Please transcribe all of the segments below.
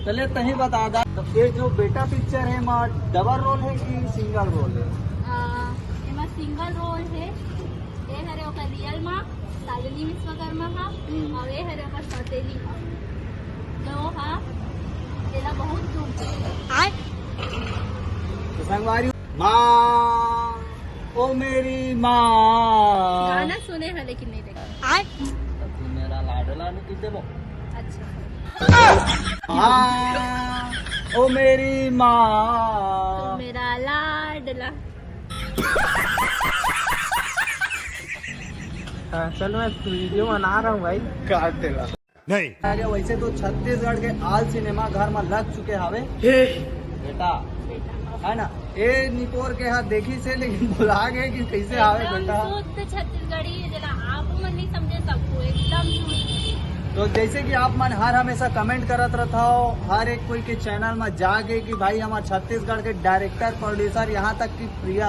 चले तही बता दा। तो ये जो बेटा पिक्चर है माँ डबल रोल है कि सिंगल रोल है? एमा सिंगल रोल है। ये हरे ओकर रियल माँ शालिनी विश्वकर्मा हा और ये हरे ओकर सौतेली हा जो हा तेला बहुत दुख है। तो संगवारी माँ ओ मेरी माँ गाना सुने हैं लेकिन नहीं देखा। तू मेरा लाडला नहीं किते वो। अच्छा माँ ओ मेरी माँ तो मेरा लाडला। चल मैं वीडियो बना रहा हूँ भाई, काट देगा नहीं। अरे वैसे तो छत्तीसगढ़ के आल सिनेमा घर में लग चुके हवे बेटा, है ना? ए निपोर के हाथ देखी से, लेकिन बुला गए कि कैसे आवे बेटा। शुद्ध छत्तीसगढ़ी जला आप मन नहीं समझे सबको एकदम शुद्ध। तो जैसे कि आप मन हर हमेशा कमेंट करत रहता हो हर एक कोई के चैनल में जाके कि भाई हमारे छत्तीसगढ़ के डायरेक्टर प्रोड्यूसर यहाँ तक की प्रिया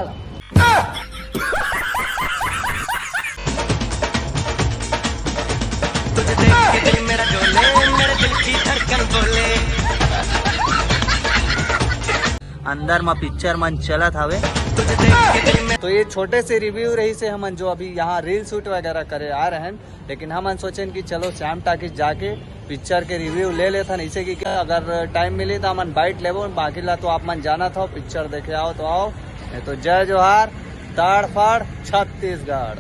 तुझे देख के दिल मेरा डोले, मेरे दिल की धड़कन बोले। अंदर में पिक्चर मन चलत हवे। तुझे देख के दिल में। तो ये छोटे से रिव्यू रही से हमन जो अभी यहाँ रील शूट वगैरह करे आ रहे हैं, लेकिन हमन सोचें कि चलो श्याम टाकीज जाके पिक्चर के रिव्यू ले लेथन। इसे कि अगर टाइम मिली तो हमन बाइट लेबो, बाकी ला तो आप मन जाना था पिक्चर देखे आओ तो आओ, नहीं तो जय जोहार ताड़ फाड़ छत्तीसगढ़।